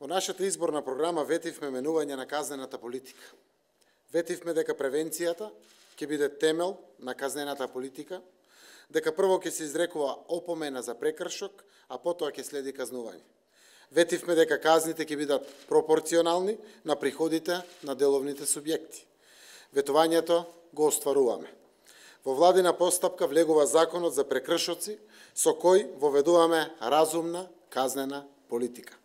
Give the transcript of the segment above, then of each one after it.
Во нашата изборна програма ветивме менување на казнената политика. Ветивме дека превенцијата ќе биде темел на казнената политика, дека прво ќе се изрекува опомена за прекршок, а потоа ќе следи казнување. Ветивме дека казните ќе бидат пропорционални на приходите на деловните субјекти. Ветувањето го остваруваме. Во владина постапка влегува законот за прекршоци, со кој воведуваме разумна казнена политика.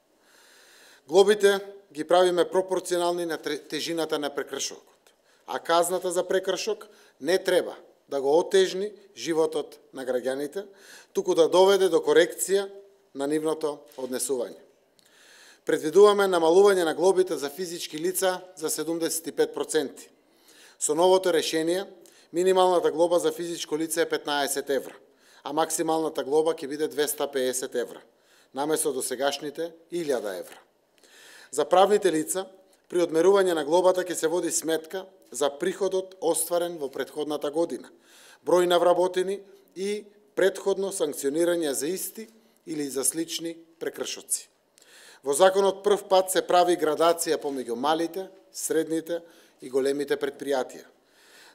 Глобите ги правиме пропорционални на тежината на прекршокот, а казната за прекршок не треба да го отежни животот на граѓаните, туку да доведе до корекција на нивното однесување. Предвидуваме намалување на глобите за физички лица за 75%. Со новото решение, минималната глоба за физичко лице е 15 евра, а максималната глоба ќе биде 250 евра, наместо досегашните 1000 евра. За правните лица, при одмерување на глобата ќе се води сметка за приходот остварен во претходната година, број на вработени и претходно санкционирање за исти или за слични прекршоци. Во законот прв пат се прави градација помеѓу малите, средните и големите предпријатија.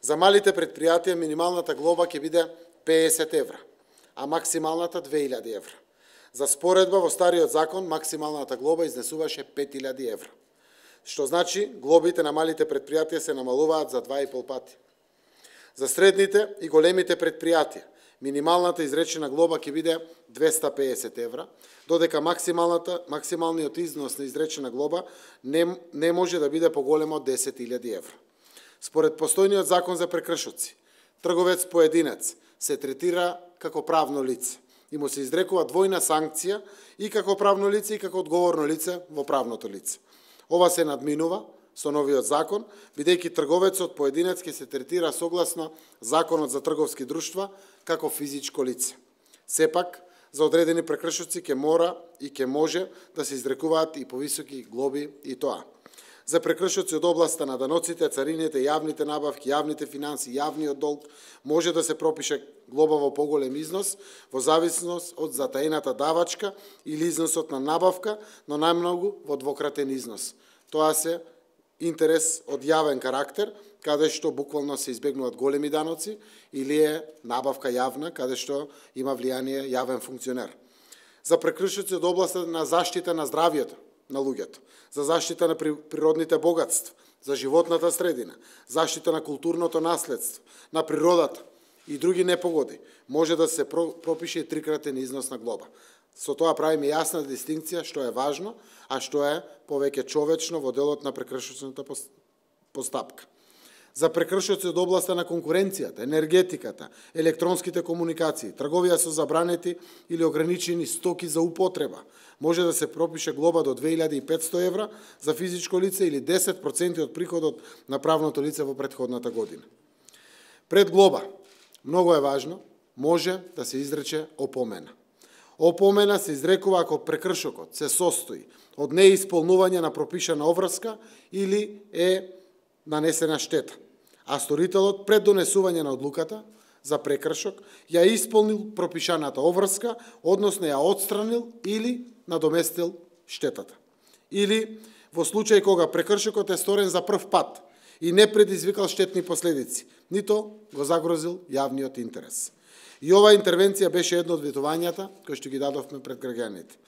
За малите предпријатија минималната глоба ќе биде 50 евра, а максималната 2000 евра. За споредба во стариот закон максималната глоба изнесуваше 5000 евра, што значи глобите на малите предпријатија се намалуваат за 2,5 пати. За средните и големите предпријатија минималната изречена глоба ќе биде 250 евра, додека максималниот износ на изречена глоба не може да биде поголемо од 10.000 евра. Според постојниот закон за прекршоци, трговец поединец се третира како правно лице и му се изрекува двојна санкција и како правно лице и како одговорно лице во правното лице. Ова се надминува со новиот закон, бидејќи трговецот поединец ќе се третира согласно Законот за трговски друштва како физичко лице. Сепак, за одредени прекршоци ќе мора и ќе може да се изрекуваат и повисоки глоби и тоа. За прекршоци од областа на даноците, царините, јавните набавки, јавните финанси, јавниот долг, може да се пропише глоба во поголем износ, во зависност од затаената давачка или износот на набавка, но најмногу во двократен износ. Тоа се интерес од јавен карактер, каде што буквално се избегнуваат големи даноци, или е набавка јавна, каде што има влијание јавен функционер. За прекршоци од областа на заштита на здравјето на луѓето, за заштита на природните богатства, за животната средина, заштита на културното наследство, на природата и други непогоди, може да се пропише и трикратен износ на глоба. Со тоа правиме јасна дистинкција што е важно, а што е повеќе човечно во делот на прекршочната постапка. За прекршоци од областа на конкуренцијата, енергетиката, електронските комуникации, трговија со забранети или ограничени стоки за употреба, може да се пропише глоба до 2500 евра за физичко лице или 10% од приходот на правното лице во претходната година. Пред глоба, многу е важно, може да се изрече опомена. Опомена се изрекува ако прекршокот се состои од неисполнување на пропишана обврска или е нанесена штета, а сторителот пред донесување на одлуката за прекршок ја исполнил пропишаната обврска, односно ја отстранил или надоместил штетата. Или во случај кога прекршокот е сторен за прв пат и не предизвикал штетни последици, нито го загрозил јавниот интерес. И оваа интервенција беше едно од ветувањата кои што ги дадовме пред граѓаните.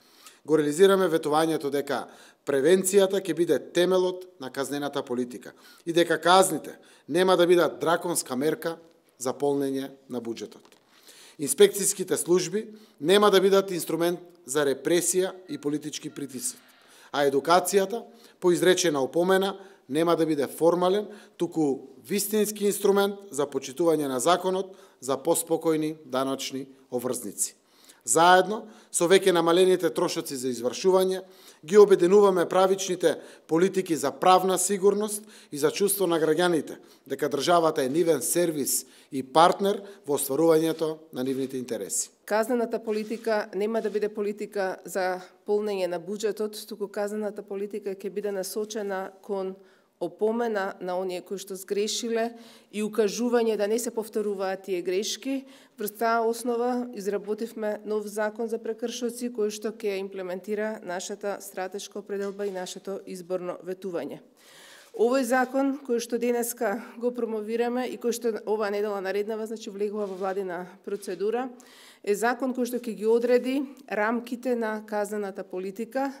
Го реализираме ветувањето дека превенцијата ќе биде темелот на казнената политика и дека казните нема да бидат драконска мерка за полнење на буџетот. Инспекцијските служби нема да бидат инструмент за репресија и политички притисок, а едукацијата по изречена опомена нема да биде формален, туку вистински инструмент за почитување на законот за поспокојни даночни обврзници. Заедно со веќе намалените трошоци за извршување, ги обединуваме правичните политики за правна сигурност и за чувство на граѓаните, дека државата е нивен сервис и партнер во остварувањето на нивните интереси. Казнената политика нема да биде политика за полнење на буџетот, туку казнената политика ќе биде насочена кон опомена на оние кои што сгрешиле и укажување да не се повторуваат тие грешки. Врз таа основа изработивме нов закон за прекршоци кој што ќе имплементира нашата стратешка определба и нашето изборно ветување. Овој закон кој што денеска го промовираме и кој што оваа недела нареднава, значи влегува во владина процедура, е закон кој што ќе ги одреди рамките на казнената политика.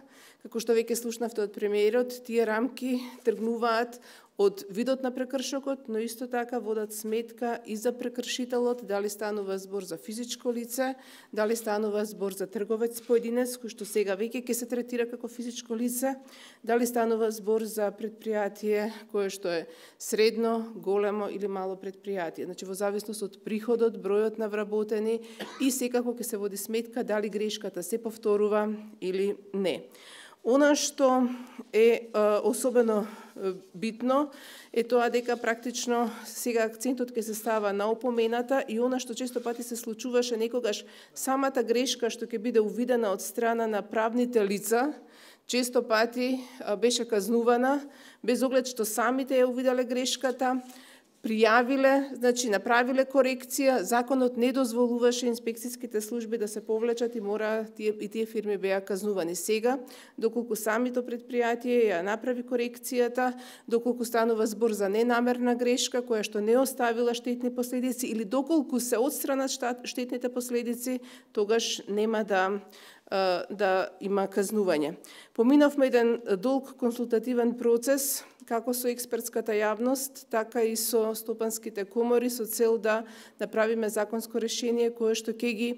Како што веќе слушнавте од премиерот, тие рамки тргнуваат од видот на прекршокот, но исто така водат сметка и за прекршителот, дали станува збор за физичко лице, дали станува збор за трговец поединец, кој што сега веќе ќе се третира како физичко лице, дали станува збор за предпријатие кое што е средно, големо или мало предпријатие. Значи, во зависност од приходот, бројот на вработени и секако ќе се води сметка дали грешката се повторува или не. Она што е особено битно е тоа дека практично сега акцентот ќе се става на опомената и она што често пати се случуваше некогаш самата грешка што ќе биде увидена од страна на правните лица, често пати беше казнувана без оглед што самите ја увиделе грешката, пријавиле, значи направиле корекција, законот не дозволуваше инспекцијските служби да се повлечат и мора и тие фирми беа казнувани. Сега, доколку самито предпријатие ја направи корекцијата, доколку станува збор за ненамерна грешка која што не оставила штетни последици или доколку се отстранат штетните последици, тогаш нема да има казнување. Поминавме еден долг консултативен процес како со експертската јавност, така и со стопанските комори со цел да направиме законско решение кое што ќе ги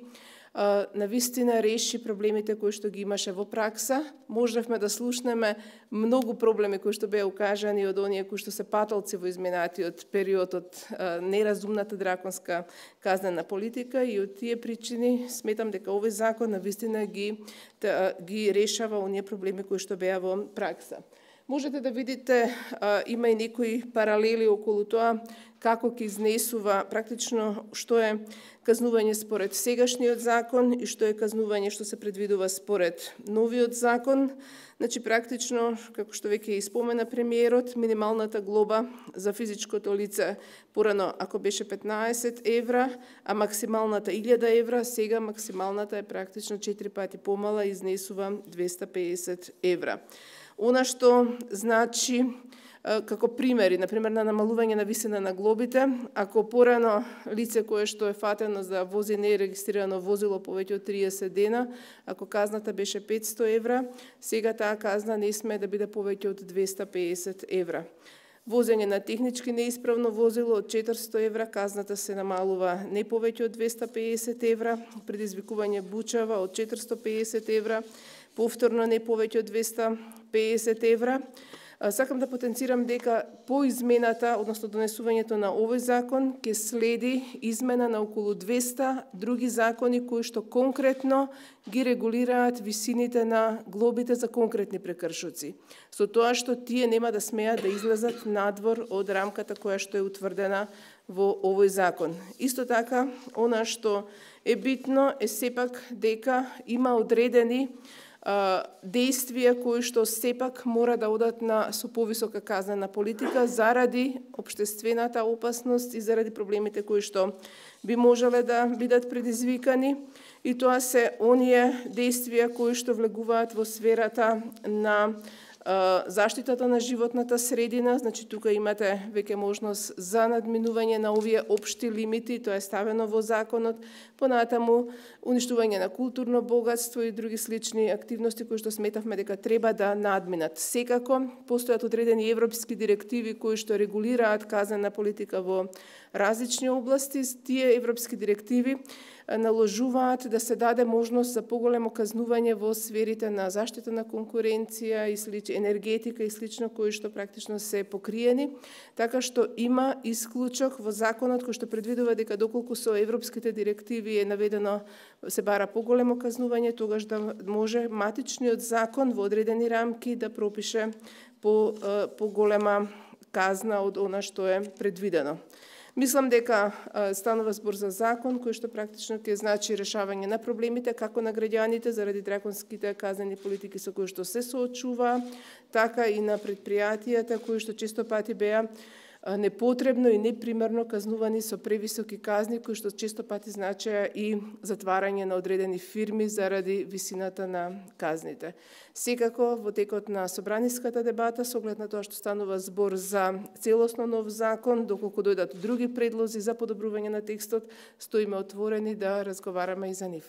навистина реши проблемите кои што ги имаше во пракса. Можевме да слушнеме многу проблеми кои што беа укажани од оние кои што се паталци во изминатиот период од неразумната драконска казнена политика и од тие причини сметам дека овој закон навистина ги решава оние проблеми кои што беа во пракса. Можете да видите, има и некои паралели околу тоа како ќе изнесува практично што е казнување според сегашниот закон и што е казнување што се предвидува според новиот закон. Значи практично, како што веќе спомена премиерот, минималната глоба за физичкото лице порано ако беше 15 евра, а максималната 1000 евра, сега максималната е практично 4 пати помала и изнесува 250 евра. Она што значи, како примери, например, на намалување на висина на глобите, ако порано лице кое што е фатено за вози нерегистрирано возило повеќе од 30 дена, ако казната беше 500 евра, сега таа казна не сме да биде повеќе од 250 евра. Возење на технички неисправно возило од 400 евра, казната се намалува не повеќе од 250 евра, предизвикување бучава од 450 евра, повторно не повеќе од 250 евра. Сакам да потенцирам дека по измената, односно донесувањето на овој закон, ќе следи измена на околу 200 други закони кои што конкретно ги регулираат висините на глобите за конкретни прекршоци. Со тоа што тие нема да смеат да излезат надвор од рамката која што е утврдена во овој закон. Исто така, она што е битно е сепак дека има одредени действија кои што сепак мора да одат со повисока казнена политика заради општествената опасност и заради проблемите кои што би можеле да бидат предизвикани. И тоа се оние действија кои што влегуваат во сферата на заштитата на животната средина, значи тука имате веќе можност за надминување на овие општи лимити, тоа е ставено во законот, понатаму уништување на културно богатство и други слични активности кои што сметавме дека треба да надминат. Секако, постојат одредени европски директиви кои што регулираат казнена политика во различни области. Тие европски директиви наложуваат да се даде можност за поголемо казнување во сферите на заштита на конкуренција и енергетика и слично кои што практично се покриени, така што има исклучок во законот кој што предвидува дека доколку со европските директиви е наведено се бара поголемо казнување, тогаш да може матичниот закон во одредени рамки да пропише поголема казна од она што е предвидено. Мислам дека станува збор за закон кој што практично ќе значи решавање на проблемите како на граѓаните заради драконските казнени политики со кои што се соочува, така и на предпријатијата кои што често пати беа непотребно и непримерно казнувани со превисоки казни, кои што често пати значеа и затварање на одредени фирми заради висината на казните. Секако, во текот на собраниската дебата, со оглед на тоа што станува збор за целосно нов закон, доколку дојдат други предлози за подобрување на текстот, стоиме отворени да разговараме и за нив.